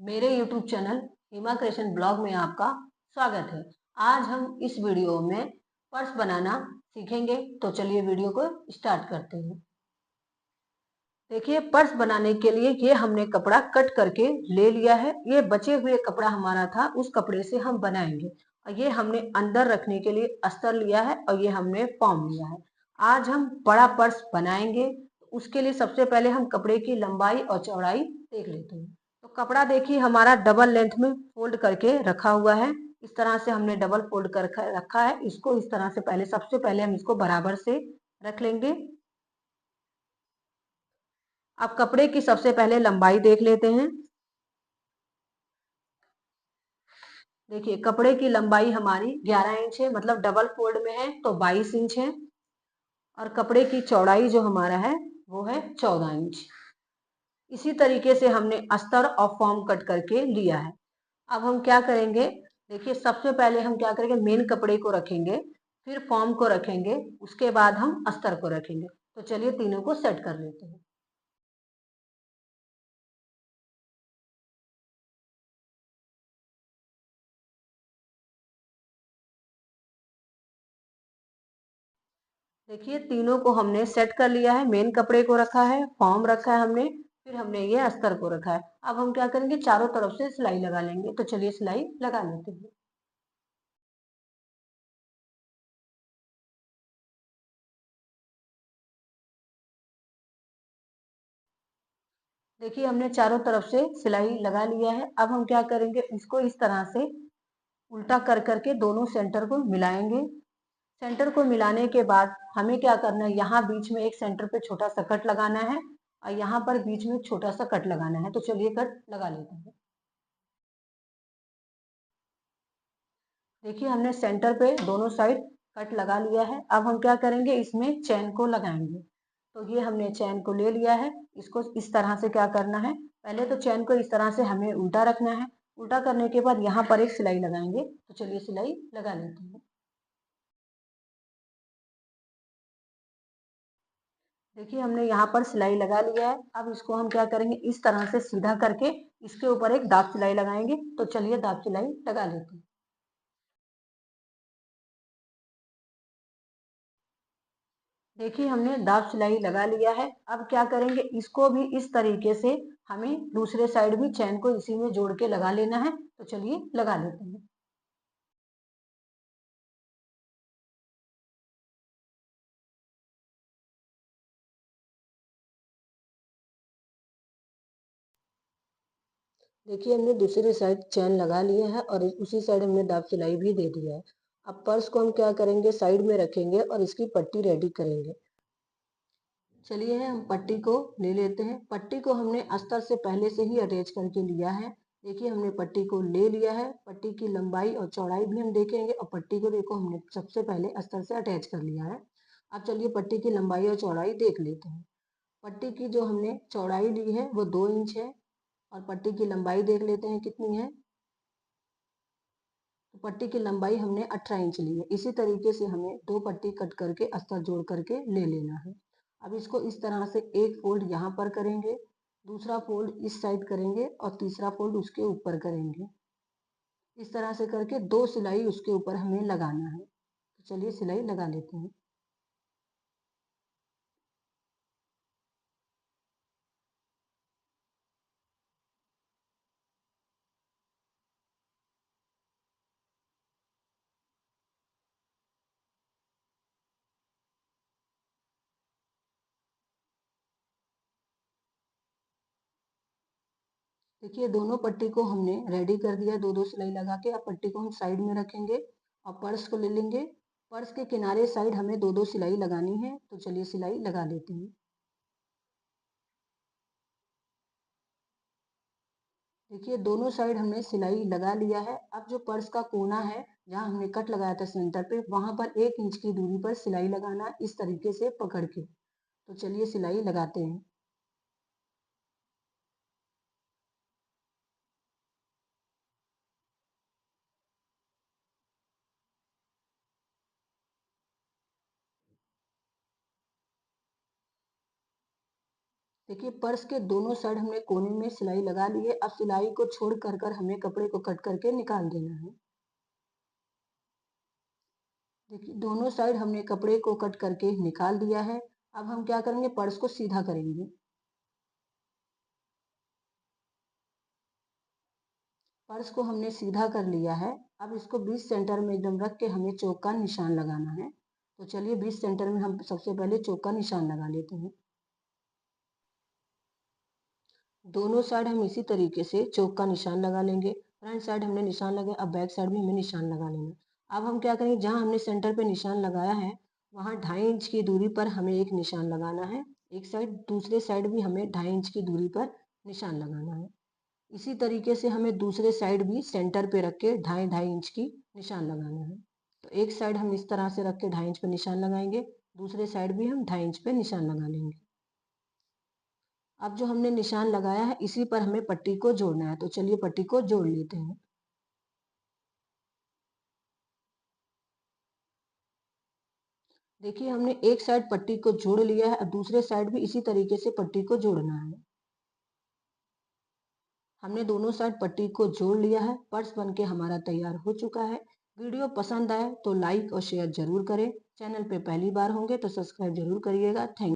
मेरे YouTube channel हिमा creation blog में आपका स्वागत है। आज हम इस वीडियो में पर्स बनाना सीखेंगे, तो चलिए वीडियो को स्टार्ट करते हैं। देखिए, पर्स बनाने के लिए ये हमने कपड़ा कट करके ले लिया है। ये बचे हुए कपड़ा हमारा था, उस कपड़े से हम बनाएंगे। और ये हमने अंदर रखने के लिए अस्तर लिया है और ये हमने फॉर्म लिया है। आज हम बड़ा पर्स बनाएंगे। उसके लिए सबसे पहले हम कपड़े की लंबाई और चौड़ाई देख लेते हैं। तो कपड़ा देखिए हमारा डबल लेंथ में फोल्ड करके रखा हुआ है। इस तरह से हमने डबल फोल्ड कर रखा है। इसको इस तरह से सबसे पहले हम इसको बराबर से रख लेंगे। अब कपड़े की सबसे पहले लंबाई देख लेते हैं। देखिए, कपड़े की लंबाई हमारी 11 इंच है, मतलब डबल फोल्ड में है तो 22 इंच है। और कपड़े की चौड़ाई जो हमारा है वो है 14 इंच। इसी तरीके से हमने अस्तर और फॉर्म कट करके लिया है। अब हम क्या करेंगे, देखिए सबसे पहले हम क्या करेंगे, मेन कपड़े को रखेंगे, फिर फॉर्म को रखेंगे, उसके बाद हम अस्तर को रखेंगे। तो चलिए तीनों को सेट कर लेते हैं। देखिए तीनों को हमने सेट कर लिया है। मेन कपड़े को रखा है, फॉर्म रखा है हमने, फिर हमने ये अस्तर को रखा है। अब हम क्या करेंगे, चारों तरफ से सिलाई लगा लेंगे। तो चलिए सिलाई लगा लेते हैं। देखिए हमने चारों तरफ से सिलाई लगा लिया है। अब हम क्या करेंगे, इसको इस तरह से उल्टा कर करके दोनों सेंटर को मिलाएंगे। सेंटर को मिलाने के बाद हमें क्या करना है, यहाँ बीच में एक सेंटर पे छोटा सा कट लगाना है और यहाँ पर बीच में छोटा सा कट लगाना है। तो चलिए कट लगा लेते हैं। देखिए हमने सेंटर पे दोनों साइड कट लगा लिया है। अब हम क्या करेंगे, इसमें चैन को लगाएंगे। तो ये हमने चैन को ले लिया है। इसको इस तरह से क्या करना है, पहले तो चैन को इस तरह से हमें उल्टा रखना है। उल्टा करने के बाद यहाँ पर एक सिलाई लगाएंगे। तो चलिए सिलाई लगा लेते हैं। देखिए हमने यहाँ पर सिलाई लगा लिया है। अब इसको हम क्या करेंगे, इस तरह से सीधा करके इसके ऊपर एक दाब सिलाई लगाएंगे। तो चलिए दाब सिलाई लगा लेते हैं। देखिए हमने दाब सिलाई लगा लिया है। अब क्या करेंगे, इसको भी इस तरीके से हमें दूसरे साइड भी चैन को इसी में जोड़ के लगा लेना है। तो चलिए लगा लेते हैं। देखिए हमने दूसरी साइड चैन लगा लिया है और उसी साइड हमने दाब सिलाई भी दे दिया है। अब पर्स को हम क्या करेंगे, साइड में रखेंगे और इसकी पट्टी रेडी करेंगे। चलिए हम पट्टी को ले लेते हैं। पट्टी को हमने अस्तर से पहले से ही अटैच करके लिया है। देखिए हमने पट्टी को ले लिया है। पट्टी की लंबाई और चौड़ाई भी हम देखेंगे और पट्टी को देखो हमने सबसे पहले अस्तर से अटैच कर लिया है। अब चलिए पट्टी की लंबाई और चौड़ाई देख लेते हैं। पट्टी की जो हमने चौड़ाई ली है वो 2 इंच है और पट्टी की लंबाई देख लेते हैं कितनी है। तो पट्टी की लंबाई हमने 18 इंच ली है। इसी तरीके से हमें दो पट्टी कट करके अस्तर जोड़ करके ले लेना है। अब इसको इस तरह से एक फोल्ड यहाँ पर करेंगे, दूसरा फोल्ड इस साइड करेंगे और तीसरा फोल्ड उसके ऊपर करेंगे। इस तरह से करके दो सिलाई उसके ऊपर हमें लगाना है। तो चलिए सिलाई लगा लेते हैं। देखिए दोनों पट्टी को हमने रेडी कर दिया, दो दो सिलाई लगा के। अब पट्टी को हम साइड में रखेंगे और पर्स को ले लेंगे। पर्स के किनारे साइड हमें दो दो सिलाई लगानी है। तो चलिए सिलाई लगा लेते हैं। देखिए दोनों साइड हमने सिलाई लगा लिया है। अब जो पर्स का कोना है, जहाँ हमने कट लगाया था सेंटर पे, वहां पर 1 इंच की दूरी पर सिलाई लगाना है, इस तरीके से पकड़ के। तो चलिए सिलाई लगाते हैं। देखिए पर्स के दोनों साइड हमने कोने में सिलाई लगा ली है। अब सिलाई को छोड़ कर हमें कपड़े को कट करके निकाल देना है। देखिए दोनों साइड हमने कपड़े को कट करके निकाल दिया है। अब हम क्या करेंगे, पर्स को सीधा करेंगे। पर्स को हमने सीधा कर लिया है। अब इसको 20 सेंटर में एकदम रख के हमें चौक का निशान लगाना है। तो चलिए 20 सेंटर में हम सबसे पहले चौक का निशान लगा लेते हैं। दोनों साइड हम इसी तरीके से चौक का निशान लगा लेंगे। फ्रंट साइड हमने निशान लगाया, अब बैक साइड भी हमें निशान लगा लेना। अब हम क्या करेंगे, जहाँ हमने सेंटर पे निशान लगाया है वहाँ 2.5 इंच की दूरी पर हमें एक निशान लगाना है। एक साइड, दूसरे साइड भी हमें 2.5 इंच की दूरी पर निशान लगाना है। इसी तरीके से हमें दूसरे साइड भी सेंटर पे रख के 2.5 इंच की निशान लगाना है। तो एक साइड हम इस तरह से रख के 2.5 इंच पे निशान लगाएंगे, दूसरे साइड भी हम 2.5 इंच पे निशान लगा लेंगे। अब जो हमने निशान लगाया है इसी पर हमें पट्टी को जोड़ना है। तो चलिए पट्टी को जोड़ लेते हैं। देखिए हमने एक साइड पट्टी को जोड़ लिया है, अब दूसरे साइड भी इसी तरीके से पट्टी को जोड़ना है। हमने दोनों साइड पट्टी को जोड़ लिया है। पर्स बनके हमारा तैयार हो चुका है। वीडियो पसंद आए तो लाइक और शेयर जरूर करें। चैनल पे पहली बार होंगे तो सब्सक्राइब जरूर करिएगा। थैंक